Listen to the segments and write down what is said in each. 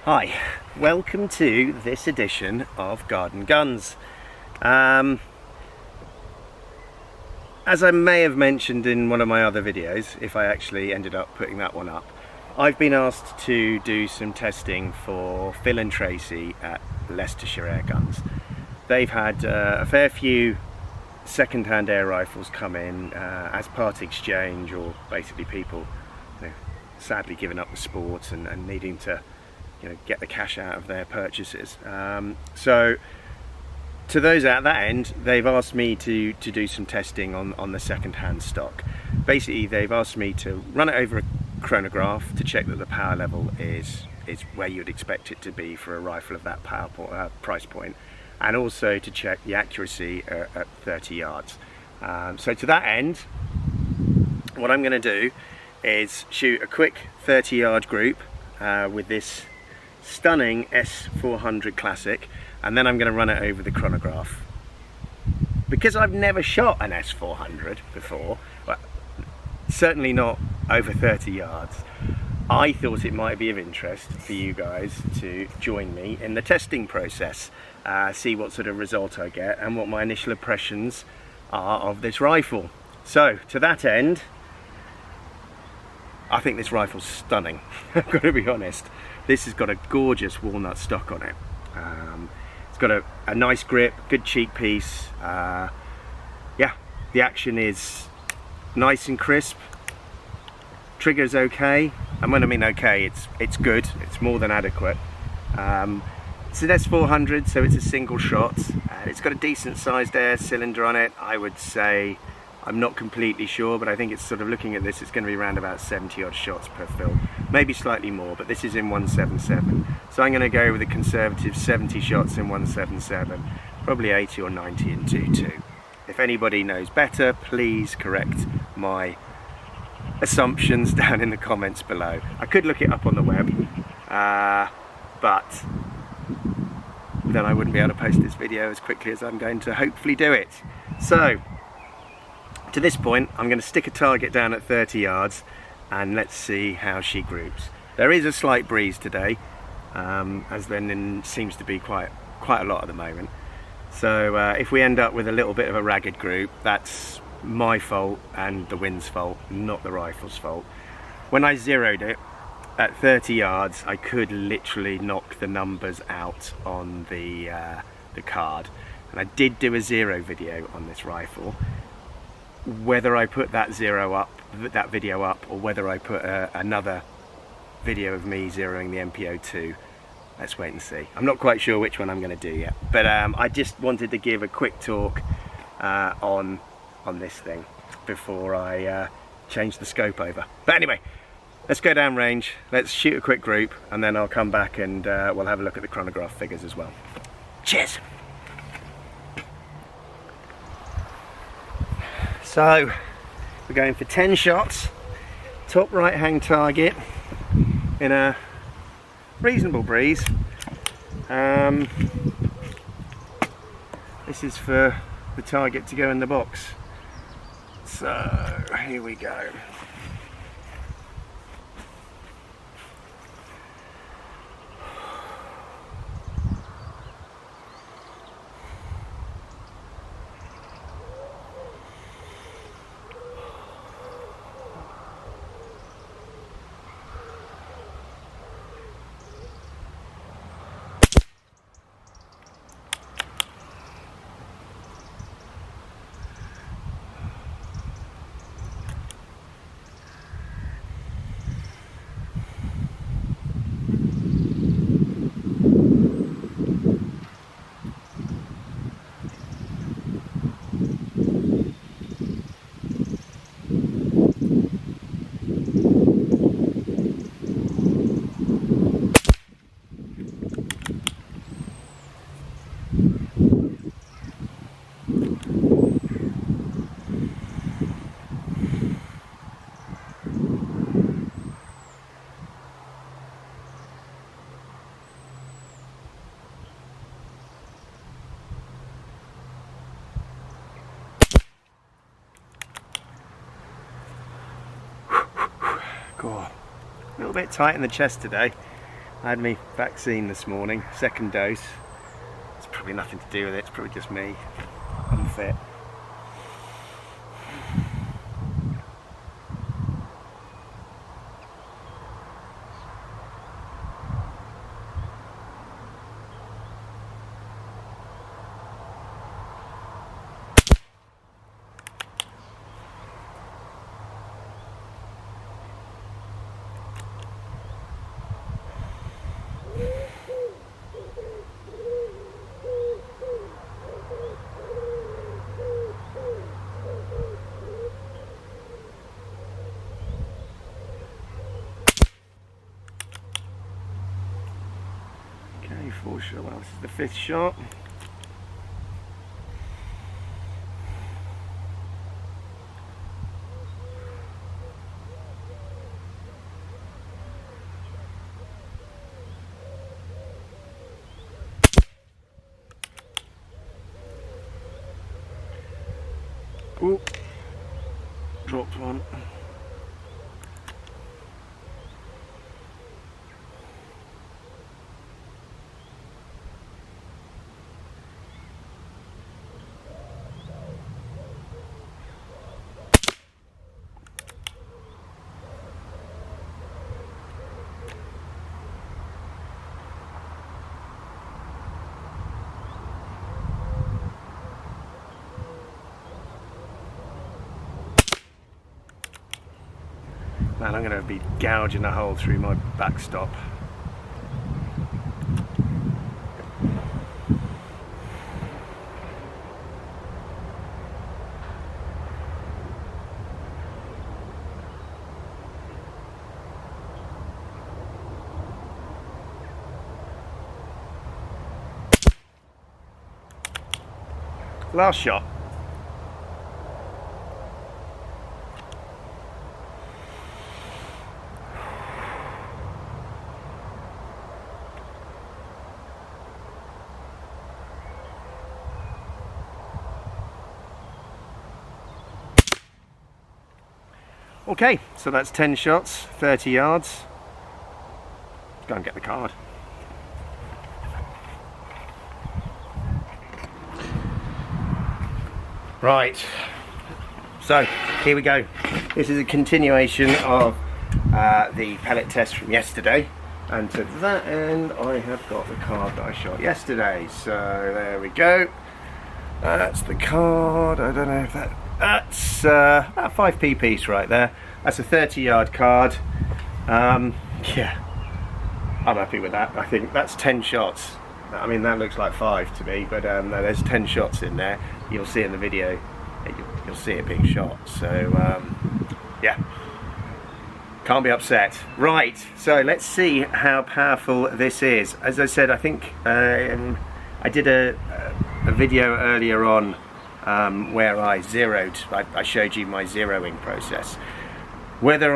Hi, welcome to this edition of Garden Guns. As I may have mentioned in one of my other videos, if I actually ended up putting that one up, I've been asked to do some testing for Phil and Tracey at Leicestershire Airguns. They've had a fair few second-hand air rifles come in as part exchange, or basically people sadly giving up the sport and needing to get the cash out of their purchases. So to those at that end, they've asked me to do some testing on the second-hand stock. Basically, they've asked me to run it over a chronograph to check that the power level is where you'd expect it to be for a rifle of that price point, and also to check the accuracy at 30 yards. So to that end, what I'm going to do is shoot a quick 30-yard group with this stunning S400 Classic, and then I'm going to run it over the chronograph. Because I've never shot an S400 before, well, certainly not over 30 yards, I thought it might be of interest for you guys to join me in the testing process, see what sort of result I get and what my initial impressions are of this rifle. So to that end, I think this rifle's stunning. I've got to be honest. This has got a gorgeous walnut stock on it. It's got a nice grip, good cheek piece. Yeah, the action is nice and crisp. Trigger's okay, and when I mean okay, it's good. It's more than adequate. It's an S400, so it's a single shot. It's got a decent sized air cylinder on it. I would say, I'm not completely sure, but I think it's sort of, looking at this, it's going to be around about 70 odd shots per fill, maybe slightly more, but this is in 177. So I'm going to go with a conservative 70 shots in 177, probably 80 or 90 in 2.2. If anybody knows better, please correct my assumptions down in the comments below. I could look it up on the web, but then I wouldn't be able to post this video as quickly as I'm going to hopefully do it. So to this point, I'm going to stick a target down at 30 yards and let's see how she groups. There is a slight breeze today, as there seems to be quite a lot at the moment. So if we end up with a little bit of a ragged group, that's my fault and the wind's fault, not the rifle's fault. When I zeroed it at 30 yards, I could literally knock the numbers out on the card. And I did do a zero video on this rifle. Whether I put that video up, or whether I put another video of me zeroing the MPO2, let's wait and see. I'm not quite sure which one I'm going to do yet, but I just wanted to give a quick talk on this thing before I change the scope over. But anyway, let's go down range, let's shoot a quick group, and then I'll come back and we'll have a look at the chronograph figures as well. Cheers! So we're going for 10 shots, top right hand target in a reasonable breeze. This is for the target to go in the box. So here we go. Cool. A little bit tight in the chest today. I had my vaccine this morning, second dose. It's probably nothing to do with it, it's probably just me, unfit. Okay, 4 shot. Well, this is the 5th shot. Ooh, dropped one. Man, I'm going to be gouging a hole through my backstop. Last shot. Okay, so that's 10 shots, 30 yards. Let's go and get the card. Right, so here we go. This is a continuation of the pellet test from yesterday, and to that end I have got the card that I shot yesterday. So there we go. That's the card. I don't know if that's about 5p piece right there. That's a 30-yard card. Yeah, I'm happy with that. I think that's 10 shots. I mean, that looks like 5 to me, but no, there's 10 shots in there. You'll see in the video, you'll see it being shot. So yeah, can't be upset. Right, so let's see how powerful this is. As I said, I think I did a video earlier on where I showed you my zeroing process. Whether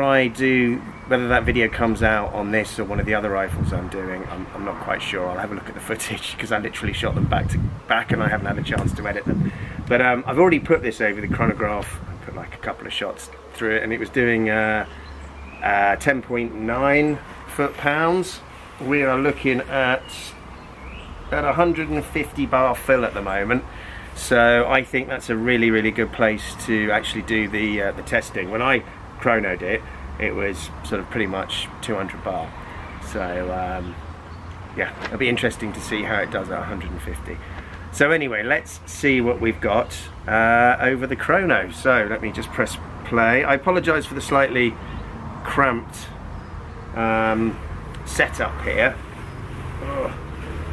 that video comes out on this or one of the other rifles I'm doing, I'm not quite sure. I'll have a look at the footage because I literally shot them back to back and I haven't had a chance to edit them. But I've already put this over the chronograph. I put like a couple of shots through it and it was doing 10.9 foot-pounds. We are looking at about 150 bar fill at the moment. So I think that's a really, really good place to actually do the testing. When I chronoed it, it was sort of pretty much 200 bar. So yeah, it'll be interesting to see how it does at 150. So anyway, let's see what we've got over the chrono. So let me just press play. I apologise for the slightly cramped setup here.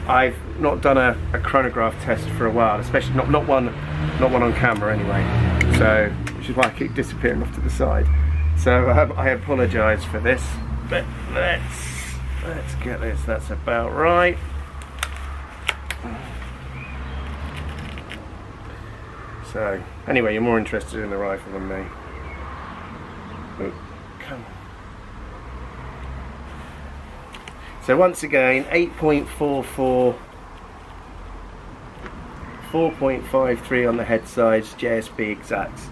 I've not done a chronograph test for a while, especially not one on camera anyway. So, which is why I keep disappearing off to the side. So I apologise for this, but let's get this. That's about right. So anyway, you're more interested in the rifle than me. Oh, come on. So once again, 8.44, 4.53 on the head sides, JSB exacts.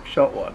Shot one.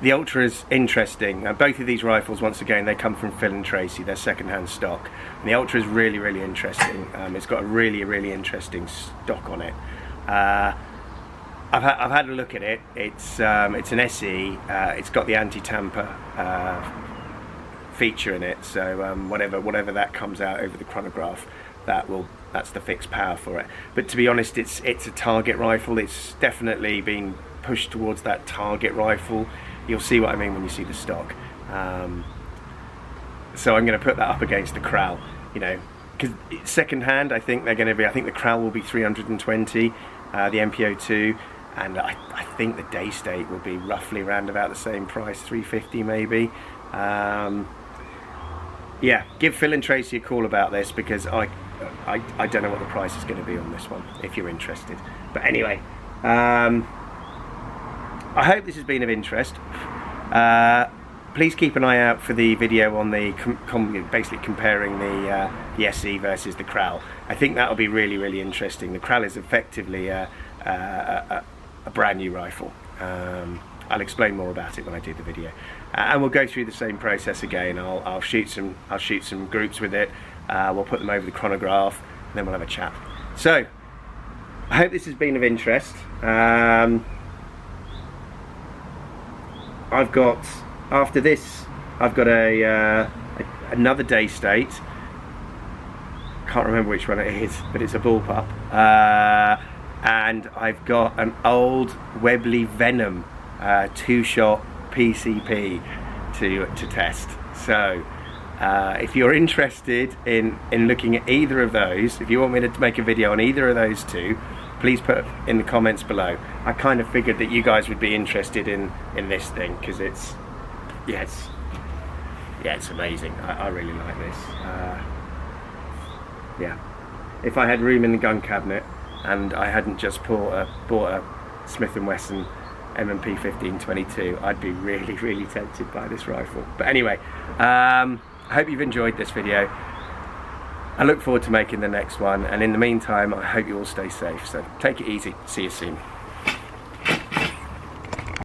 The Ultra is interesting. Both of these rifles, once again, they come from Phil and Tracey. They're second-hand stock. And the Ultra is really, really interesting. It's got a really, really interesting stock on it. I've had a look at it. It's an SE. It's got the anti-tamper feature in it. So whatever that comes out over the chronograph, that's the fixed power for it. But to be honest, it's a target rifle. It's definitely been pushed towards that target rifle. You'll see what I mean when you see the stock. So I'm going to put that up against the Kral, you know, because second hand, I think they're going to be. I think the Kral will be 320, the MPO2, and I think the day state will be roughly around about the same price, 350 maybe. Yeah, give Phil and Tracey a call about this, because I don't know what the price is going to be on this one, if you're interested. But anyway, I hope this has been of interest. Please keep an eye out for the video on the basically comparing the SE versus the Kral. I think that'll be really, really interesting. The Kral is effectively a brand new rifle. I'll explain more about it when I do the video, and we'll go through the same process again. I'll shoot some groups with it. We'll put them over the chronograph, and then we'll have a chat. So I hope this has been of interest. I've got, after this, I've got another day state. Can't remember which one it is, but it's a bullpup. And I've got an old Webley Venom 2-shot PCP to test. So if you're interested in looking at either of those, if you want me to make a video on either of those two, please put in the comments below. I kind of figured that you guys would be interested in this thing, because it's amazing. I really like this. Yeah, if I had room in the gun cabinet and I hadn't just bought a Smith & Wesson M&P 1522, I'd be really, really tempted by this rifle. But anyway, I hope you've enjoyed this video. I look forward to making the next one, and in the meantime, I hope you all stay safe. So take it easy. See you soon.